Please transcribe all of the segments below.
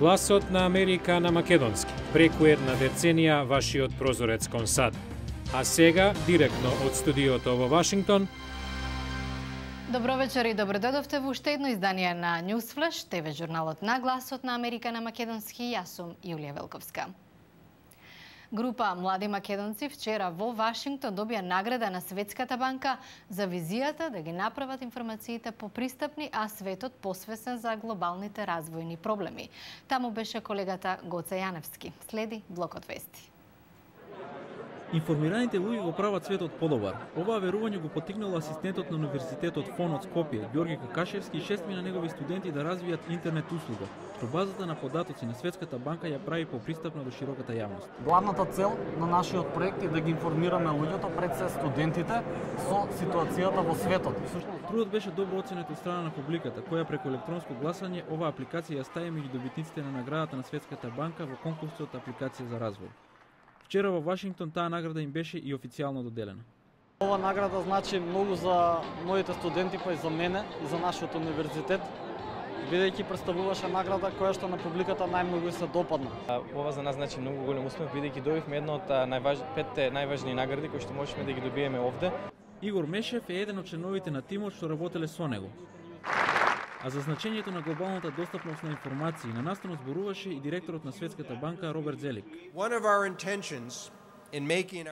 Гласот на Америка на македонски. Преку една деценија вашиот прозорец кон САД. А сега, директно од студиото во Вашингтон. Добро вечер и добро дојдовте во уште едно издание на Newsflash, ТВ журналот на Гласот на Америка на македонски. Јас сум Јулија Велковска. Група млади македонци вчера во Вашингтон добија награда на Светската банка за визијата да ги направат информациите попристапни, а светот посвесен за глобалните развојни проблеми. Таму беше колегата Гоце Јаневски. Следи блокот вести. Информираните луѓе го прават светот подобар. Оваа верување го поттикнало асистентот на Универзитетот ФОН од Скопје, Ѓорги Какашевски, и 6 на негови студенти да развијат интернет услуга, што базата на податоци на Светската банка ја прави попристапна до широката јавност. Главната цел на нашиот проект е да ги информираме луѓето, пред се студентите, со ситуацијата во светот. Трудот беше добро оценет од страна на публиката, која преку електронско гласање оваа апликација ја стави меѓу добитниците на наградата на Светската банка во конкурсот Апликација за развој. Вчера во Вашингтон таа награда им беше и официјално доделена. Ова награда значи многу за моите студенти, па и за мене и за нашиот универзитет, бидејќи представуваше награда која што на публиката најмногу се допадна. Ова за нас значи многу голем успех, бидејќи добивме една од петте најважни награди кои што можеме да ги добиеме овде. Игор Мешев е еден од членовите на тимот што работеле со него. А за значењето на глобалната достапност на информации на настанот зборуваше и директорот на Светската банка Роберт Зелик.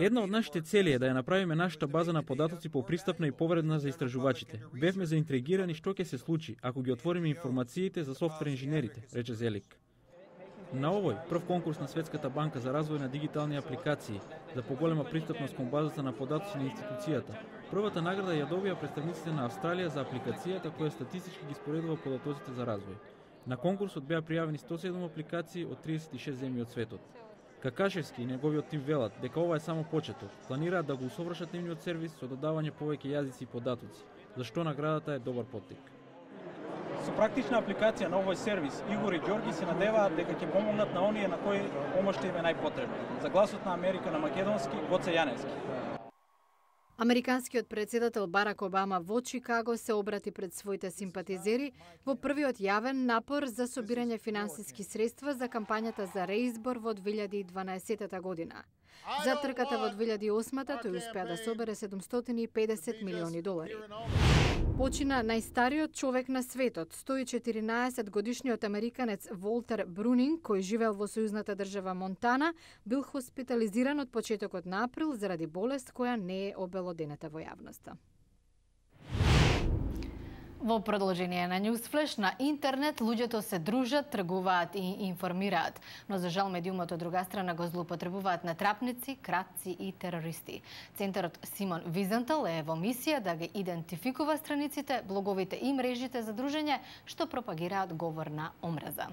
Една од нашите цели е да ја направиме нашата база на податоци попристапна и повредна за истражувачите. Бевме заинтригирани што ќе се случи ако ги отвориме информациите за софтвер инженерите, рече Зелик. На овој прв конкурс на Светската банка за развој на дигитални апликации за поголема пристапност кон базата на податоци на институцијата, првата награда ја добија представниците на Австралија за апликацијата која статистички ги споредува податоците за развој. На конкурсот беа пријавени 107 апликации од 36 земји од светот. Какашевски и неговиот тим велат дека ова е само почеток. Планираат да го усовршат нивниот сервис со додавање повеќе јазици и податоци, зашто наградата е добар поттик. Со практична апликација на овој сервис, Игор и Ѓорги се надеваат дека ќе помогнат на оние на кои помошта им е најпотребна. За Гласот на Америка на македонски, Гоце Јаневски. Американскиот председател Барак Обама во Чикаго се обрати пред своите симпатизери во првиот јавен напор за собирање финансиски средства за кампањата за реизбор во 2012 година. За трката во 2008-та тој успеа да собере $750 милиони. Почина најстариот човек на светот, 114 годишниот американец Волтер Брунинг, кој живеел во сојузната држава Монтана, бил хоспитализиран од почетокот на април заради болест која не е обелоденета во јавноста. Во продолжение на Newsflash, на интернет луѓето се дружат, тргуваат и информираат, но за жал медиумот од друга страна го злоупотребуваат натрапници, кратци и терористи. Центарот Симон Визентал е во мисија да ги идентификува страниците, блоговите и мрежите за дружење што пропагираат говор на омраза.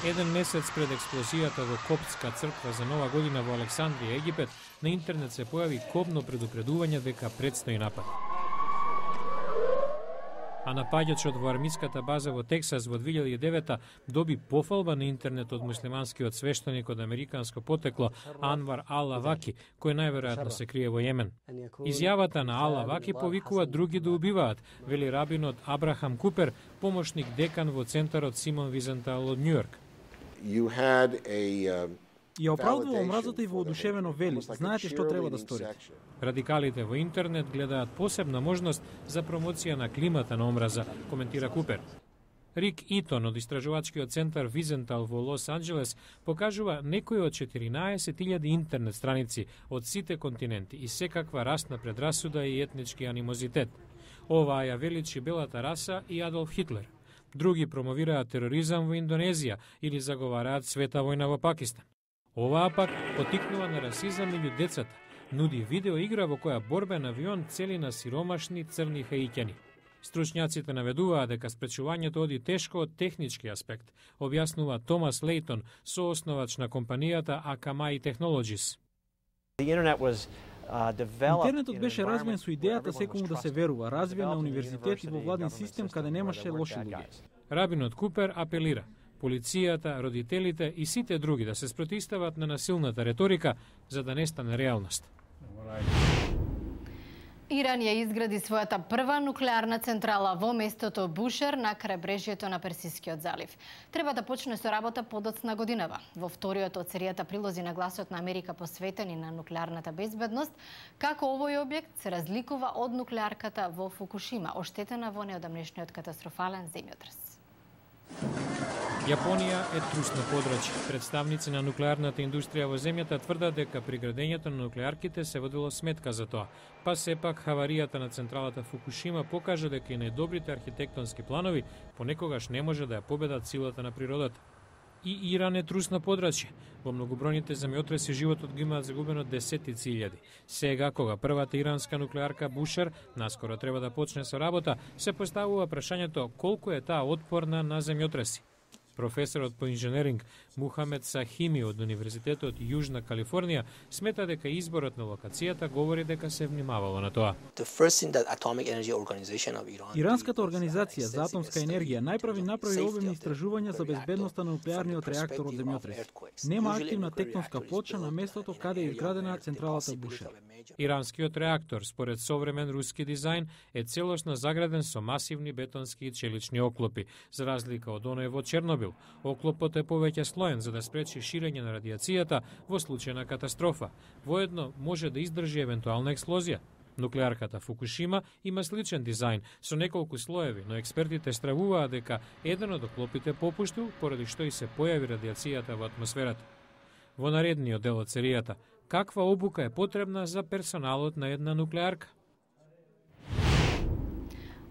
Еден месец пред експлозијата во Коптска црква за Нова година во Александрија, Египет, на интернет се појави кобно предупредување дека предстои напад. А напаѓачот во армиската база во Тексас во 2009 доби пофалба на интернет од муслиманскиот свештеник од американско потекло Анвар Ал-Аваки, кој најверојатно се крие во Јемен. Изјавата на Ал-Аваки повикува други да убиваат, вели рабинот Абрахам Купер, помошник декан во центарот Симон Визентал од Њујорк. Ја оправдува омразата и воодушевено вели, знаете што треба да сторите. Радикалите во интернет гледаат посебна можност за промоција на климата на омраза, коментира Купер. Рик Итон од истражувачкиот центар Визентал во Лос Анџелес покажува некои од 14.000 интернет страници од сите континенти и секаква расна предрасуда и етнички анимозитет. Оваа ја величи белата раса и Адолф Хитлер. Други промовираат тероризам во Индонезија или заговараат света војна во Пакистан. Оваа пак потикнува на расизам меѓу децата, нуди видеоигра во која борбен авион цели на сиромашни црни хаиќани. Стручњаците наведуваат дека спречувањето оди тешко од технички аспект, објаснува Томас Лейтон, соосновач на компанијата Akamai Technologies. Интернетот беше развиен со идејата секому да се верува, развиен на универзитет и во владен систем каде немаше лоши луѓе. Рабинот Купер апелира полицијата, родителите и сите други да се спротистават на насилната реторика за да не стане реалност. Иран ја изгради својата прва нуклеарна централа во местото Бушер на крајбрежјето на Персискиот залив. Треба да почне со работа подоцна годинава. Во вториот од серијата прилози на Гласот на Америка посветени на нуклеарната безбедност, како овој објект се разликува од нуклеарката во Фукушима, оштетена во неодамнешниот катастрофален земјотрес. Јапонија е трусно подрачје. Представници на нуклеарната индустрија во земјата тврдат дека при градењето на нуклеарките се водило сметка за тоа. Па сепак хаваријата на централата Фукушима покажа дека и најдобрите архитектонски планови понекогаш не може да ја победат силата на природата. И Иран е трусно подрачје. Во многобројните земјотреси животот ги имаат загубено десетици илјади. Сега, кога првата иранска нуклеарка Бушер наскоро треба да почне со работа, се поставува прашањето колку е таа отпорна на земјотреси. Професорот по инженеринг Мухамед Сахими од Универзитетот Јужна Калифорнија смета дека изборот на локацијата говори дека се внимавало на тоа. Иранската организација за атомска енергија направи обемни истражувања за безбедноста на нуклеарниот реактор од земјотрес. Нема активна тектонска плоча на местото каде е изградена централата Бушер. Иранскиот реактор, според современ руски дизајн, е целосно заграден со масивни бетонски и челични оклопи, за разлика од оној во Чернобил. Оклопот е повеќе слоен за да спречи ширење на радијацијата во случај на катастрофа. Воедно може да издржи евентуална експлозија. Нуклеарката Фукушима има сличен дизајн со неколку слоеви, но експертите стравуваат дека еден од оклопите попуштил, поради што и се појави радијацијата во атмосферата. Во наредниот дел од серијата, каква обука е потребна за персоналот на една нуклеарка?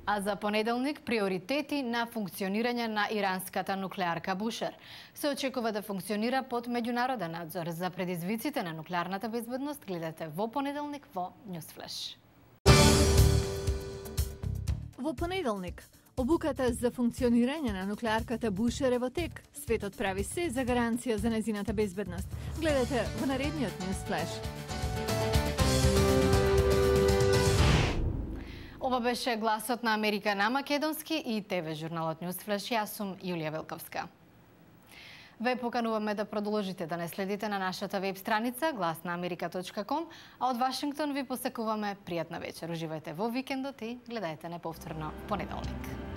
А за понеделник приоритети на функционирање на иранската нуклеарка Бушер. Се очекува да функционира под меѓународен надзор. За предизвиците на нуклеарната безбедност гледате во понеделник во Newsflash. Во понеделник, обуката за функционирање на нуклеарката Бушер е во тек. Светот прави се за гаранција за незината безбедност. Гледате во наредниот Newsflash. Ова беше Гласот на Америка на македонски и ТВ журналот Newsflash. Јас сум Јулија Велковска. Ве покануваме да продолжите да не следите на нашата веб страница glasnaamerika.com, а од Вашингтон ви посакуваме пријатна вечер. Уживајте во викендот и гледајте неповторно понеделник.